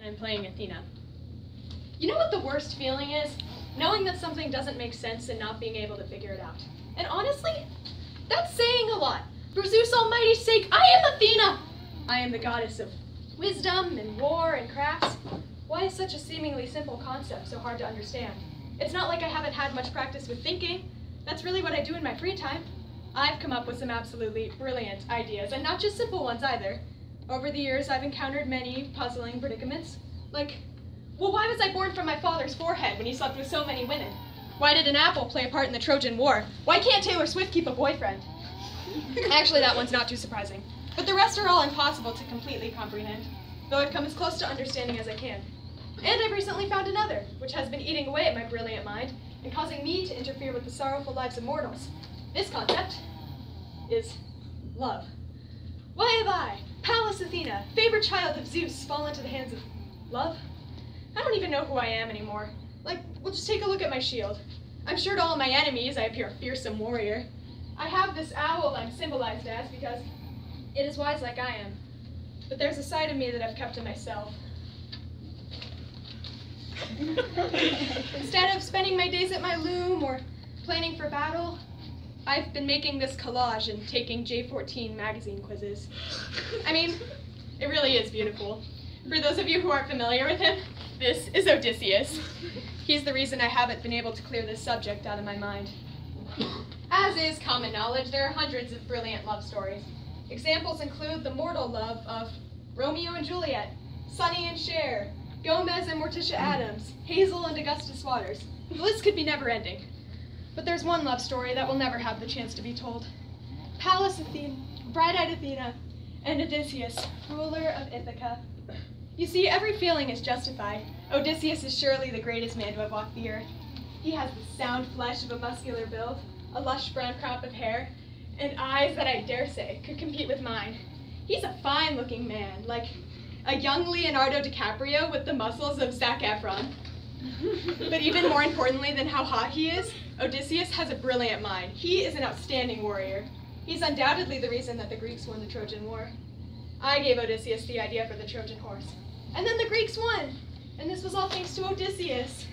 and I'm playing Athena. You know what the worst feeling is? Knowing that something doesn't make sense and not being able to figure it out. And honestly, that's saying a lot. For Zeus Almighty's sake, I am Athena! I am the goddess of wisdom and war and crafts. Why is such a seemingly simple concept so hard to understand? It's not like I haven't had much practice with thinking. That's really what I do in my free time. I've come up with some absolutely brilliant ideas, and not just simple ones either. Over the years, I've encountered many puzzling predicaments. Like, well, why was I born from my father's forehead when he slept with so many women? Why did an apple play a part in the Trojan War? Why can't Taylor Swift keep a boyfriend? Actually, that one's not too surprising. But the rest are all impossible to completely comprehend, though I've come as close to understanding as I can. And I've recently found another, which has been eating away at my brilliant mind and causing me to interfere with the sorrowful lives of mortals. This concept is love. Why have I, Pallas Athena, favorite child of Zeus, fallen into the hands of love? I don't even know who I am anymore. Like, well, just take a look at my shield. I'm sure to all my enemies I appear a fearsome warrior. I have this owl I'm symbolized as because it is wise like I am. But there's a side of me that I've kept to myself. Instead of spending my days at my loom or planning for battle, I've been making this collage and taking J14 magazine quizzes. I mean, it really is beautiful. For those of you who aren't familiar with him, this is Odysseus. He's the reason I haven't been able to clear this subject out of my mind. As is common knowledge, there are hundreds of brilliant love stories. Examples include the mortal love of Romeo and Juliet, Sonny and Cher, Gomez and Morticia Adams, Hazel and Augustus Waters. The list could be never-ending. But there's one love story that will never have the chance to be told. Pallas Athena, bright-eyed Athena, and Odysseus, ruler of Ithaca. You see, every feeling is justified. Odysseus is surely the greatest man to have walked the earth. He has the sound flesh of a muscular build, a lush brown crop of hair, and eyes that I dare say could compete with mine. He's a fine-looking man, like a young Leonardo DiCaprio with the muscles of Zac Efron. But even more importantly than how hot he is, Odysseus has a brilliant mind. He is an outstanding warrior. He's undoubtedly the reason that the Greeks won the Trojan War. I gave Odysseus the idea for the Trojan horse. And then the Greeks won. And this was all thanks to Odysseus.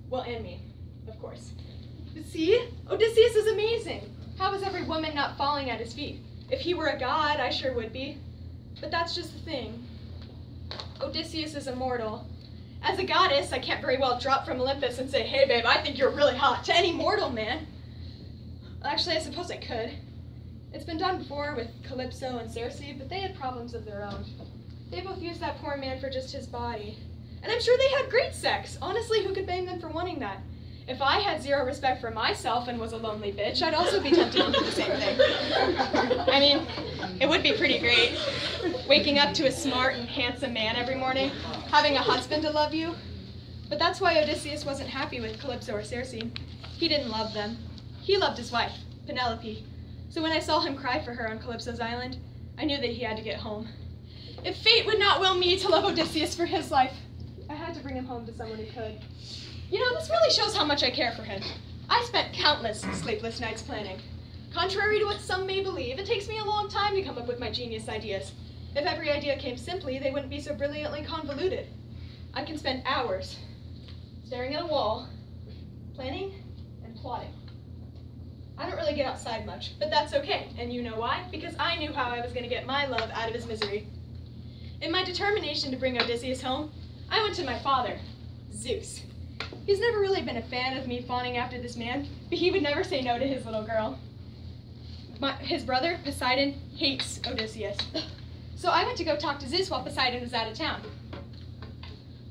Well, and me, of course. But see, Odysseus is amazing. How is every woman not falling at his feet? If he were a god, I sure would be. But that's just the thing. Odysseus is immortal. As a goddess, I can't very well drop from Olympus and say, hey babe, I think you're really hot, to any mortal man. Actually, I suppose I could. It's been done before with Calypso and Circe, but they had problems of their own. They both used that poor man for just his body. And I'm sure they had great sex. Honestly, who could blame them for wanting that? If I had zero respect for myself and was a lonely bitch, I'd also be tempted to do the same thing. I mean, it would be pretty great. Waking up to a smart and handsome man every morning, having a husband to love you. But that's why Odysseus wasn't happy with Calypso or Circe. He didn't love them. He loved his wife, Penelope. So when I saw him cry for her on Calypso's island, I knew that he had to get home. If fate would not will me to love Odysseus for his life, I had to bring him home to someone who could. You know, this really shows how much I care for him. I spent countless sleepless nights planning. Contrary to what some may believe, it takes me a long time to come up with my genius ideas. If every idea came simply, they wouldn't be so brilliantly convoluted. I can spend hours staring at a wall, planning and plotting. I don't really get outside much, but that's okay. And you know why? Because I knew how I was going to get my love out of his misery. In my determination to bring Odysseus home, I went to my father, Zeus. He's never really been a fan of me fawning after this man, but he would never say no to his little girl. His brother, Poseidon, hates Odysseus. So I went to go talk to Zeus while Poseidon was out of town.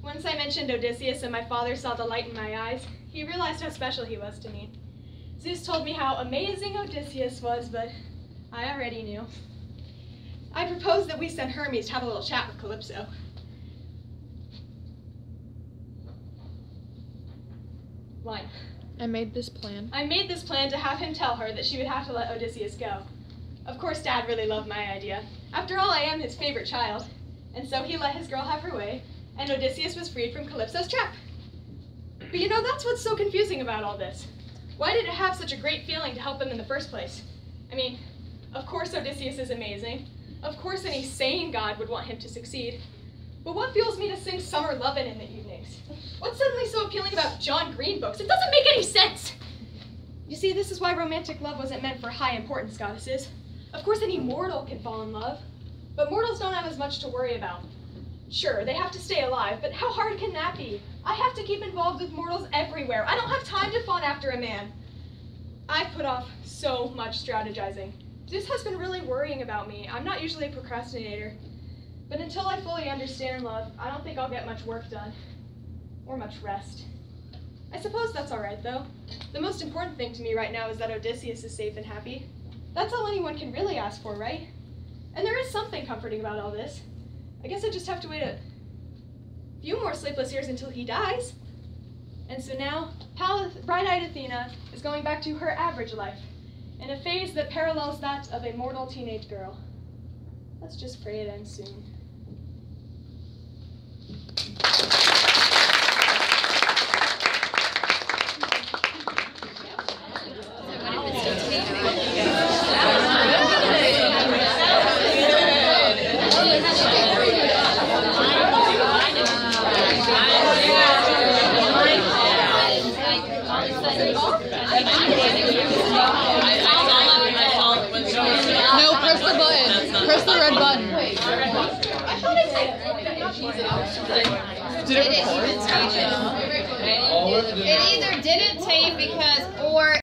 Once I mentioned Odysseus and my father saw the light in my eyes, he realized how special he was to me. Zeus told me how amazing Odysseus was, but I already knew. I proposed that we send Hermes to have a little chat with Calypso. Line. I made this plan to have him tell her that she would have to let Odysseus go. Of course, Dad really loved my idea. After all, I am his favorite child. And so he let his girl have her way, and Odysseus was freed from Calypso's trap. But you know, that's what's so confusing about all this. Why did it have such a great feeling to help him in the first place? I mean, of course Odysseus is amazing. Of course any sane god would want him to succeed. But what fuels me to sing Summer Lovin' in the evenings? What's suddenly so appealing about John Green books? It doesn't make any sense! You see, this is why romantic love wasn't meant for high importance goddesses. Of course, any mortal can fall in love, but mortals don't have as much to worry about. Sure, they have to stay alive, but how hard can that be? I have to keep involved with mortals everywhere. I don't have time to fawn after a man. I've put off so much strategizing. This has been really worrying about me. I'm not usually a procrastinator, but until I fully understand love, I don't think I'll get much work done, or much rest. I suppose that's all right, though. The most important thing to me right now is that Odysseus is safe and happy. That's all anyone can really ask for, right? And there is something comforting about all this. I guess I just have to wait a few more sleepless years until he dies. And so now, bright-eyed Athena is going back to her average life, in a phase that parallels that of a mortal teenage girl. Let's just pray it ends soon. No, press the button. Press the red button. It either didn't tape because, or